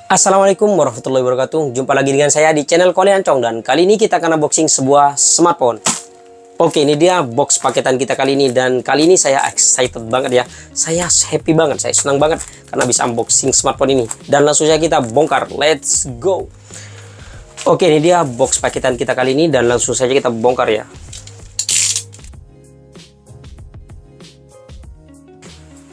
Assalamualaikum warahmatullahi wabarakatuh. Jumpa lagi dengan saya di channel Kole Ancong, dan kali ini kita akan unboxing sebuah smartphone. Oke, ini dia box paketan kita kali ini, dan kali ini saya excited banget ya. Saya happy banget, saya senang banget karena bisa unboxing smartphone ini. Dan langsung saja kita bongkar. Let's go. Oke, ini dia box paketan kita kali ini, dan langsung saja kita bongkar ya.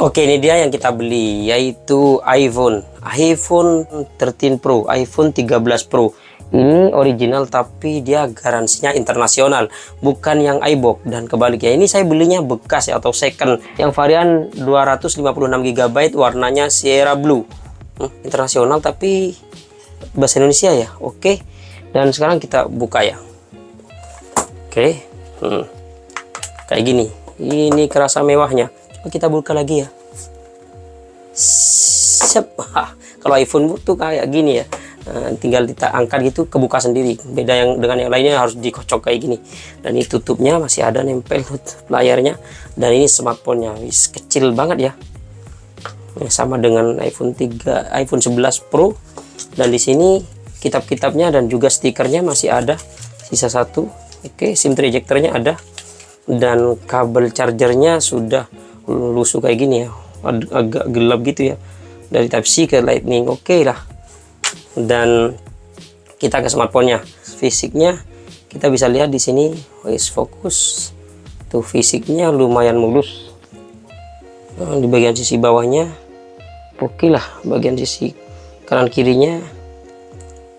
Oke, ini dia yang kita beli, yaitu iPhone 13 Pro, iPhone 13 Pro. Ini original tapi dia garansinya internasional, bukan yang iBox. Dan kebalik ya, ini saya belinya bekas ya, atau second, yang varian 256 GB, warnanya Sierra Blue. Internasional tapi bahasa Indonesia ya. Oke, dan sekarang kita buka ya. Oke, kayak gini. Ini kerasa mewahnya. Kita buka lagi ya. Kalau iPhone tuh kayak gini ya, tinggal kita angkat gitu, kebuka sendiri. Beda yang dengan yang lainnya harus dikocok kayak gini. Dan ini tutupnya masih ada nempel layarnya. Dan ini smartphone-nya kecil banget ya. Sama dengan iPhone 11 Pro. Dan di sini kitab-kitabnya dan juga stikernya masih ada, sisa satu. Oke, SIM ejectornya ada. Dan kabel chargernya sudah lusuh kayak gini ya, agak gelap gitu ya, dari Type C ke Lightning. Oke lah. Dan kita ke smartphone-nya, fisiknya kita bisa lihat di sini. Fokus tuh, fisiknya lumayan mulus. Di bagian sisi bawahnya oke lah, bagian sisi kanan kirinya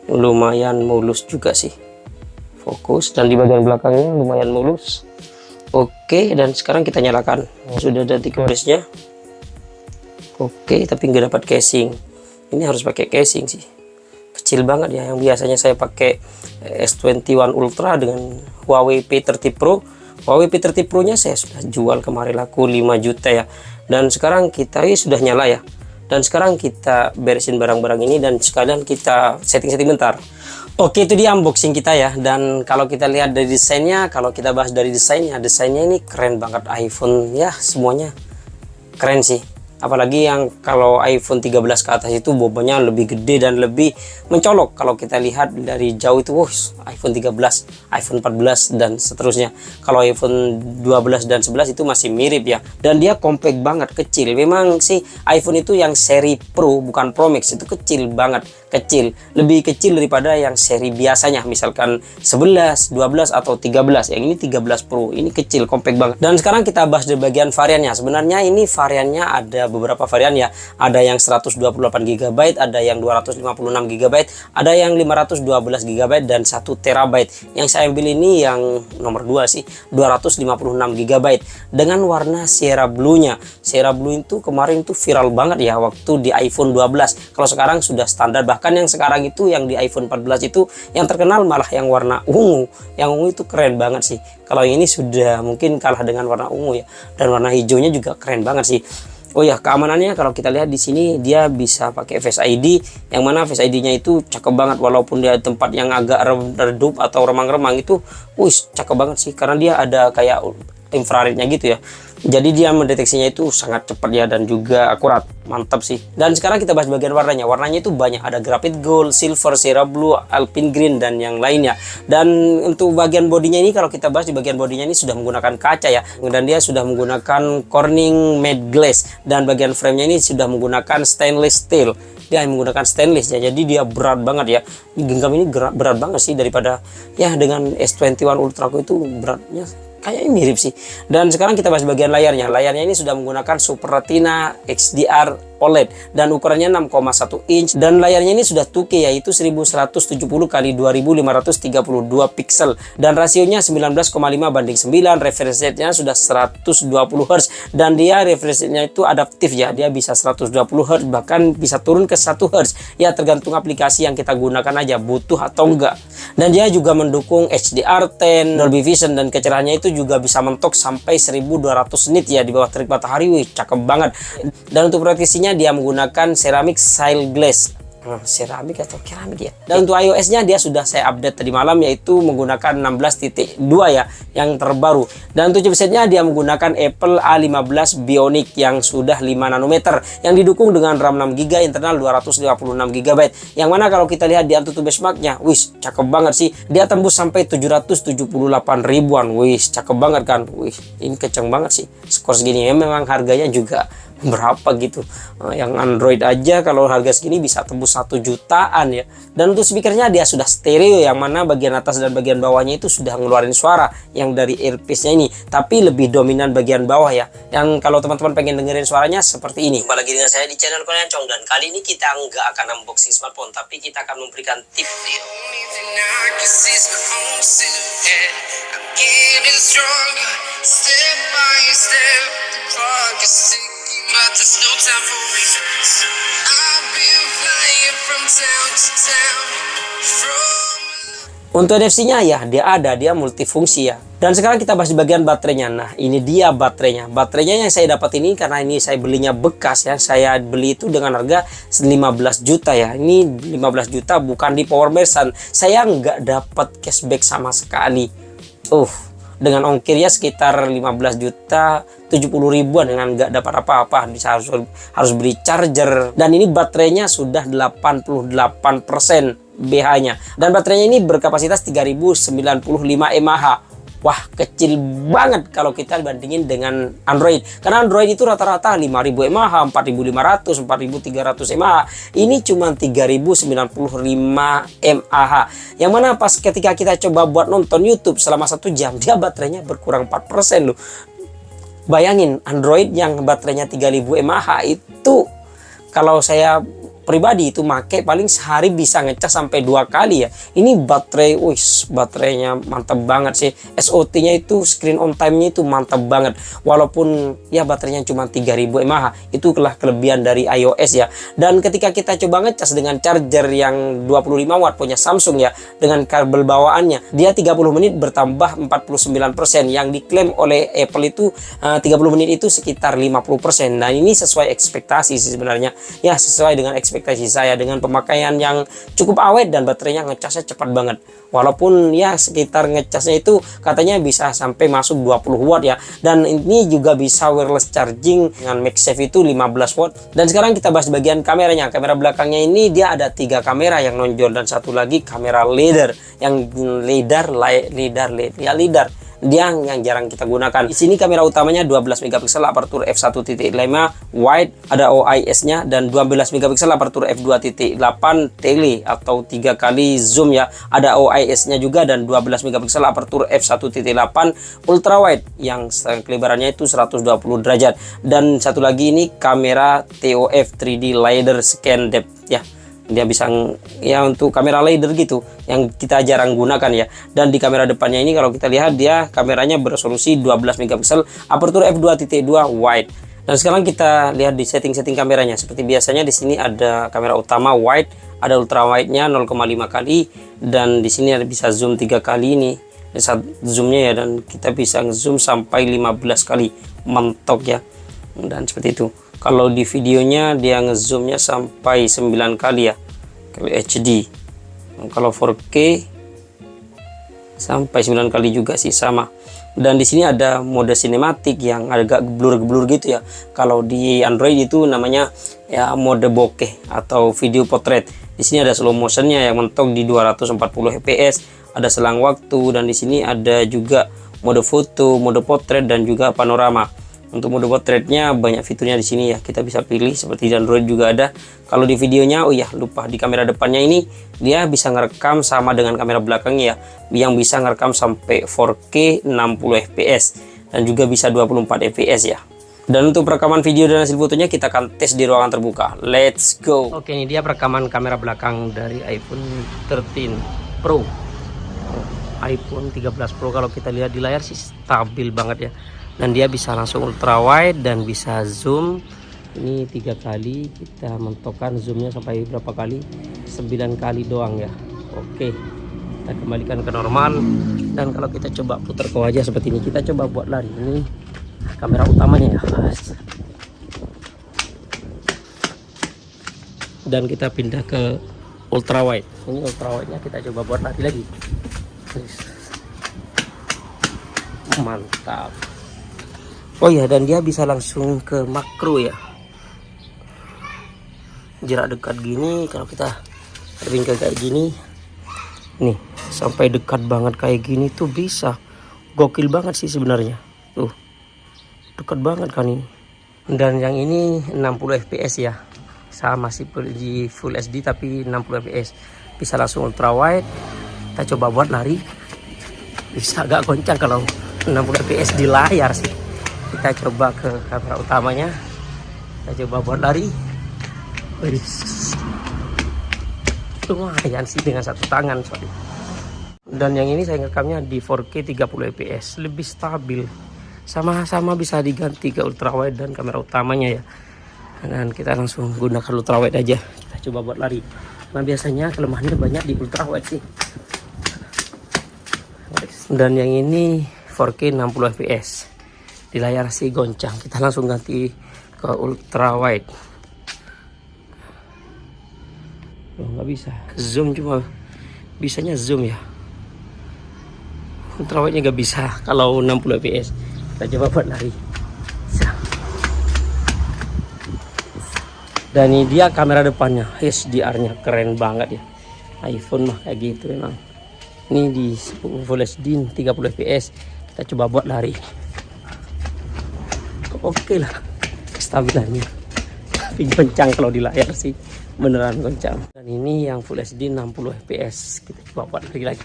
lumayan mulus juga sih, fokus. Dan di bagian belakangnya lumayan mulus. Oke, dan sekarang kita nyalakan. Sudah ada tikusnya. Oke, tapi nggak dapat casing. Ini harus pakai casing sih. Kecil banget ya. Yang biasanya saya pakai S21 Ultra dengan Huawei P30 Pro. Huawei P30 Pro nya saya sudah jual kemarin, laku 5 juta ya. Dan sekarang kita sudah nyala ya. Dan sekarang kita beresin barang-barang ini, dan sekalian kita setting-setting bentar. Oke, itu dia unboxing kita ya. Dan kalau kita lihat dari desainnya, kalau kita bahas dari desainnya ini keren banget. iPhone ya, semuanya keren sih. Apalagi yang kalau iPhone 13 ke atas itu bobotnya lebih gede dan lebih mencolok. Kalau kita lihat dari jauh itu, iPhone 13, iPhone 14 dan seterusnya. Kalau iPhone 12 dan 11 itu masih mirip ya. Dan dia compact banget, kecil. Memang sih iPhone itu yang seri Pro, bukan Pro Max, itu kecil banget. Kecil, lebih kecil daripada yang seri biasanya, misalkan 11, 12 atau 13. Yang ini 13 Pro, ini kecil, compact banget. Dan sekarang kita bahas di bagian variannya. Sebenarnya ini variannya ada beberapa varian ya. Ada yang 128 GB, ada yang 256 GB, ada yang 512 GB dan 1 TB. Yang saya ambil ini yang nomor 2 sih, 256 GB dengan warna Sierra Blue-nya. Sierra Blue itu kemarin tuh viral banget ya waktu di iPhone 12. Kalau sekarang sudah standar, bahkan yang sekarang itu yang di iPhone 14 itu yang terkenal malah yang warna ungu. Yang ungu itu keren banget sih. Kalau ini sudah mungkin kalah dengan warna ungu ya. Dan warna hijaunya juga keren banget sih. Oh ya, keamanannya kalau kita lihat di sini dia bisa pakai Face ID, yang mana Face ID-nya itu cakep banget, walaupun dia tempat yang agak redup atau remang-remang itu, cakep banget sih, karena dia ada kayak infrarednya gitu ya. Jadi dia mendeteksinya itu sangat cepat ya, dan juga akurat, mantap sih. Dan sekarang kita bahas bagian warnanya. Warnanya itu banyak, ada graphite gold, silver, Sierra Blue, alpine green, dan yang lainnya. Dan untuk bagian bodinya ini, kalau kita bahas di bagian bodinya ini sudah menggunakan kaca ya, dan dia sudah menggunakan Corning matte glass. Dan bagian framenya ini sudah menggunakan stainless steel. Dia menggunakan stainless ya, jadi dia berat banget ya. Genggam ini berat banget sih, daripada ya dengan S21 Ultra itu beratnya kayaknya mirip sih. Dan sekarang kita bahas bagian layarnya. Layarnya ini sudah menggunakan Super Retina XDR OLED dan ukurannya 6,1 inch, dan layarnya ini sudah 2K, yaitu 1170 x 2532 pixel, dan rasionya 19,5:9. Refresh rate-nya sudah 120 Hz, dan dia refresh rate-nya itu adaptif ya, dia bisa 120 Hz, bahkan bisa turun ke 1 Hz ya, tergantung aplikasi yang kita gunakan aja, butuh atau enggak. Dan dia juga mendukung HDR10, Dolby Vision, dan kecerahannya itu juga bisa mentok sampai 1200 nit ya di bawah terik matahari. Cakep banget. Dan untuk proteksinya dia menggunakan ceramic style glass seramik atau keramik ya. Dan untuk iOS-nya dia sudah saya update tadi malam, yaitu menggunakan 16.2 ya, yang terbaru. Dan untuk chipsetnya dia menggunakan Apple A15 Bionic yang sudah 5 nanometer, yang didukung dengan RAM 6GB, internal 256GB. Yang mana kalau kita lihat di AnTuTu benchmarknya, wis cakep banget sih. Dia tembus sampai 778 ribuan, wis cakep banget kan. Wih, ini kenceng banget sih. Skor segini ya, memang harganya juga berapa gitu. Yang Android aja kalau harga segini bisa tembus 1 jutaan ya. Dan untuk speakernya dia sudah stereo, yang mana bagian atas dan bagian bawahnya itu sudah ngeluarin suara yang dari earpiece-nya ini, tapi lebih dominan bagian bawah ya. Yang kalau teman-teman pengen dengerin suaranya seperti ini. Jumpa lagi dengan saya di channel Konencong, dan kali ini kita nggak akan unboxing smartphone, tapi kita akan memberikan tips. But there's no time for me. I've been flying from town to town. Untuk NFC-nya ya, dia multifungsi ya. Dan sekarang kita bahas di bagian baterainya. Nah, ini dia baterainya. Baterainya yang saya dapat ini, karena ini saya belinya bekas ya. Saya beli itu dengan harga 15 juta ya. Ini 15 juta bukan di Power Merchant. Saya nggak dapat cashback sama sekali. Dengan ongkirnya sekitar 15 juta 70 ribuan, dengan nggak dapat apa-apa. Bisa harus beli charger, dan ini baterainya sudah 88% BH-nya, dan baterainya ini berkapasitas 3095 mAh. Wah, kecil banget kalau kita bandingin dengan Android. Karena Android itu rata-rata 5000 mAh, 4500, 4300 mAh. Ini cuma 3095 mAh. Yang mana pas ketika kita coba buat nonton YouTube selama 1 jam, dia baterainya berkurang 4% loh. Bayangin, Android yang baterainya 3000 mAh itu, kalau saya pribadi itu make paling sehari bisa ngecas sampai 2 kali ya. Ini baterai, baterainya mantap banget sih. SOT-nya itu, screen on time-nya itu mantap banget. Walaupun ya baterainya cuma 3000 mAh, itulah kelebihan dari iOS ya. Dan ketika kita coba ngecas dengan charger yang 25 watt punya Samsung ya, dengan kabel bawaannya, dia 30 menit bertambah 49%. Yang diklaim oleh Apple itu 30 menit itu sekitar 50%. Nah, ini sesuai ekspektasi sih sebenarnya. Ya, sesuai dengan ekspektasi saya, dengan pemakaian yang cukup awet dan baterainya ngecasnya cepat banget. Walaupun ya sekitar ngecasnya itu katanya bisa sampai masuk 20 watt ya. Dan ini juga bisa wireless charging dengan MagSafe itu 15 watt. Dan sekarang kita bahas bagian kameranya. Kamera belakangnya ini dia ada 3 kamera yang nonjol, dan satu lagi kamera LiDAR. Yang LiDAR dia yang jarang kita gunakan. Di sini kamera utamanya 12 megapiksel aperture f1.5 wide, ada OIS-nya, dan 12 megapiksel aperture f2.8 tele atau 3 kali zoom ya. Ada OIS-nya juga, dan 12 megapiksel aperture f1.8 ultra wide yang kelebarannya itu 120 derajat. Dan satu lagi ini kamera TOF 3D LiDAR scan depth ya. Dia bisa ya untuk kamera LiDAR gitu yang kita jarang gunakan ya. Dan di kamera depannya ini kalau kita lihat, dia kameranya beresolusi 12 megapiksel aperture f2.2 wide. Dan sekarang kita lihat di setting-setting kameranya. Seperti biasanya di sini ada kamera utama wide, ada ultra wide-nya 0,5 kali, dan di sini ada bisa zoom 3 kali ini. Zoomnya ya, dan kita bisa zoom sampai 15 kali mentok ya. Dan seperti itu. Kalau di videonya dia ngezoomnya sampai 9 kali ya, kalau HD. Kalau 4K sampai 9 kali juga sih sama. Dan di sini ada mode sinematik yang agak blur gitu ya. Kalau di Android itu namanya ya mode bokeh atau video portrait. Di sini ada slow motionnya yang mentok di 240 fps, ada selang waktu, dan di sini ada juga mode foto, mode portrait, dan juga panorama. Untuk mode portraitnya banyak fiturnya di sini ya, kita bisa pilih seperti di Android juga ada. Kalau di videonya, lupa, di kamera depannya ini dia bisa ngerekam sama dengan kamera belakangnya ya, yang bisa ngerekam sampai 4K 60 fps dan juga bisa 24 fps ya. Dan untuk perekaman video dan hasil fotonya kita akan tes di ruangan terbuka. Let's go. Oke, ini dia perekaman kamera belakang dari iPhone 13 Pro. iPhone 13 Pro kalau kita lihat di layar sih stabil banget ya. Dan dia bisa langsung ultra wide dan bisa zoom. Ini 3 kali, kita mentokkan zoomnya sampai berapa kali? 9 kali doang ya. Oke, kita kembalikan ke normal. Dan kalau kita coba putar ke wajah seperti ini, kita coba buat lari. Ini kamera utamanya ya. dan kita pindah ke ultrawide. Ini ultrawide-nya kita coba buat lagi. Mantap. Oh ya, dan dia bisa langsung ke makro ya. Jarak dekat gini, kalau kita ringkas kayak gini nih, sampai dekat banget kayak gini tuh bisa. Gokil banget sih sebenarnya. Tuh, dekat banget kan ini. Dan yang ini 60 fps ya, sama sih di full SD tapi 60 fps. Bisa langsung ultrawide. Kita coba buat lari, bisa agak goncang kalau 60 fps di layar sih. Kita coba ke kamera utamanya, kita coba buat lari. Lumayan sih dengan satu tangan, sorry. Dan yang ini saya ngerekamnya di 4K 30 fps, lebih stabil. Sama-sama bisa diganti ke ultrawide dan kamera utamanya ya. Dan kita langsung gunakan ultrawide aja. Kita coba buat lari. Nah biasanya kelemahannya banyak di ultrawide sih. Dan yang ini 4K 60 fps. Di layar sih goncang. Kita langsung ganti ke ultrawide. Oh, nggak bisa zoom, cuma bisanya zoom ya. Ultrawide-nya nggak bisa kalau 60 fps. Kita coba buat lari. Dan ini dia kamera depannya, HDR-nya keren banget ya. iPhone mah kayak gitu memang. Ini di Full HD 30 fps. Kita coba buat lari. Oke lah kestabilannya, tapi goncang kalau di layar sih, beneran goncang. Dan ini yang Full HD 60 fps. Kita coba buat lagi.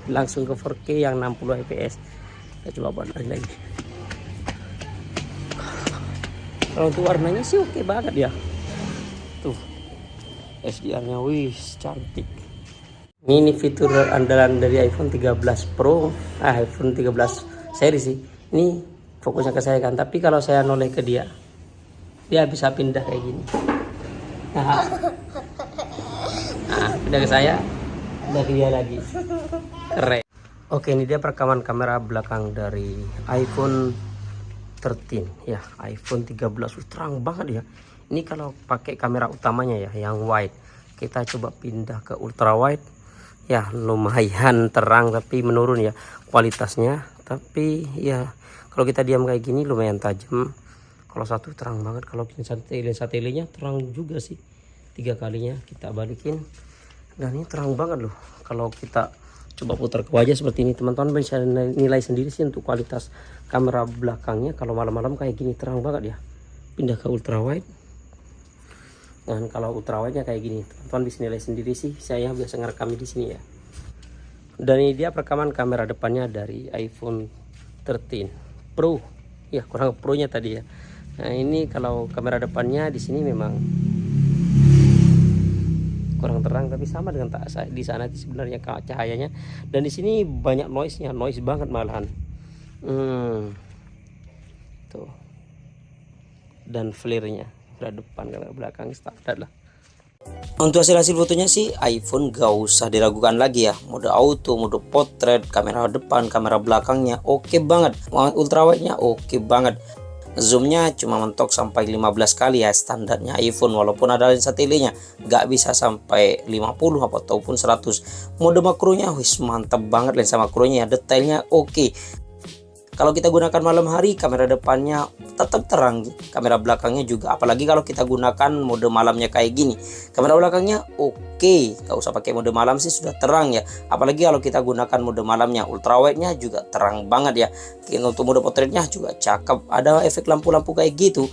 Langsung ke 4K yang 60 fps. Kita coba buat lagi. Kalau untuk warnanya sih oke banget ya. Tuh HDR-nya wis cantik. Ini fitur andalan dari iPhone 13 Pro, iPhone 13 seri sih. Ini fokusnya ke saya kan, tapi kalau saya noleh ke dia bisa pindah kayak gini. Nah, pindah ke saya, pindah ke dia lagi. Keren. Oke, ini dia perekaman kamera belakang dari iPhone 13 ya, iPhone 13. Terang banget ya. Ini kalau pakai kamera utamanya ya, yang wide. Kita coba pindah ke ultra wide. Ya, lumayan terang tapi menurun ya kualitasnya. Tapi ya kalau kita diam kayak gini lumayan tajam. Kalau satu terang banget, kalau satelitnya terang juga sih. 3 kalinya kita balikin. Dan ini terang banget loh. Kalau kita coba putar ke wajah seperti ini, teman-teman bisa nilai sendiri sih untuk kualitas kamera belakangnya. Kalau malam-malam kayak gini terang banget ya. Pindah ke ultrawide. Dan kalau ultrawide-nya kayak gini, teman-teman bisa nilai sendiri sih. Saya biasa ngerekam di sini ya. Dan ini dia perekaman kamera depannya dari iPhone 13 Pro. Ya, kurang Pro-nya tadi ya. Nah, ini kalau kamera depannya di sini memang kurang terang, tapi sama dengan di sana sebenarnya cahayanya. Dan di sini banyak noise-nya, noise banget malahan. Tuh. Dan flare-nya depan, kamera belakang standar lah. Untuk hasil fotonya sih iPhone gak usah diragukan lagi ya. Mode auto, mode portrait, kamera depan, kamera belakangnya oke banget. Ultrawide-nya oke banget. Zoomnya cuma mentok sampai 15 kali ya standarnya iPhone. Walaupun ada lensa telenya gak bisa sampai 50 ataupun 100. Mode makronya wis mantap banget, lensa makronya ya, detailnya oke. Kalau kita gunakan malam hari, kamera depannya tetap terang, kamera belakangnya juga. Apalagi kalau kita gunakan mode malamnya kayak gini, kamera belakangnya oke. Gak usah pakai mode malam sih sudah terang ya. Apalagi kalau kita gunakan mode malamnya, ultrawide-nya juga terang banget ya. Untuk mode portraitnya juga cakep, ada efek lampu-lampu kayak gitu.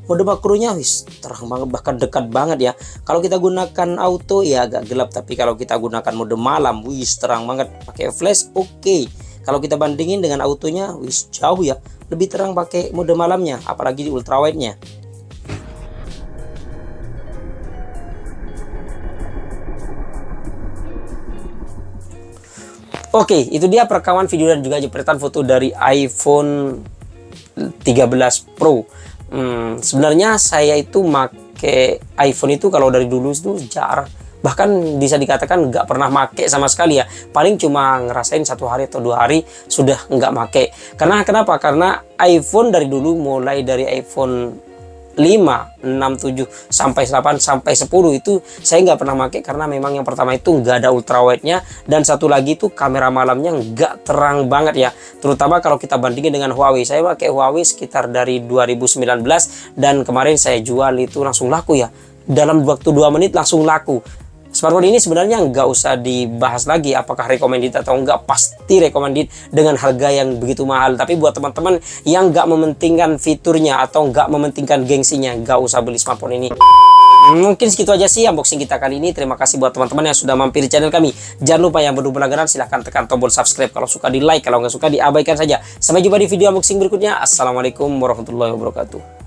Mode makronya wis terang banget, bahkan dekat banget ya. Kalau kita gunakan auto ya agak gelap, tapi kalau kita gunakan mode malam wis terang banget. Pakai flash oke. Kalau kita bandingin dengan autonya wis jauh ya, lebih terang pakai mode malamnya, apalagi di ultrawide-nya. Oke, itu dia perekaman video dan juga jepretan foto dari iPhone 13 Pro. Sebenarnya saya itu make iPhone itu kalau dari dulu itu jarang, bahkan bisa dikatakan nggak pernah make sama sekali ya. Paling cuma ngerasain 1 hari atau 2 hari sudah nggak make. Karena kenapa? Karena iPhone dari dulu, mulai dari iPhone 5, 6, 7, sampai 8, sampai 10 itu saya nggak pernah pakai karena memang yang pertama itu nggak ada ultrawide-nya, dan satu lagi itu kamera malamnya nggak terang banget ya, terutama kalau kita bandingin dengan Huawei. Saya pakai Huawei sekitar dari 2019 dan kemarin saya jual itu langsung laku ya, dalam waktu 2 menit langsung laku. Smartphone ini sebenarnya nggak usah dibahas lagi apakah recommended atau nggak, pasti recommended dengan harga yang begitu mahal. Tapi buat teman-teman yang nggak mementingkan fiturnya atau nggak mementingkan gengsinya, nggak usah beli smartphone ini. Mungkin segitu aja sih unboxing kita kali ini. Terima kasih buat teman-teman yang sudah mampir di channel kami. Jangan lupa yang belum berlangganan silahkan tekan tombol subscribe. Kalau suka di like, kalau nggak suka diabaikan saja. Sampai jumpa di video unboxing berikutnya. Assalamualaikum warahmatullahi wabarakatuh.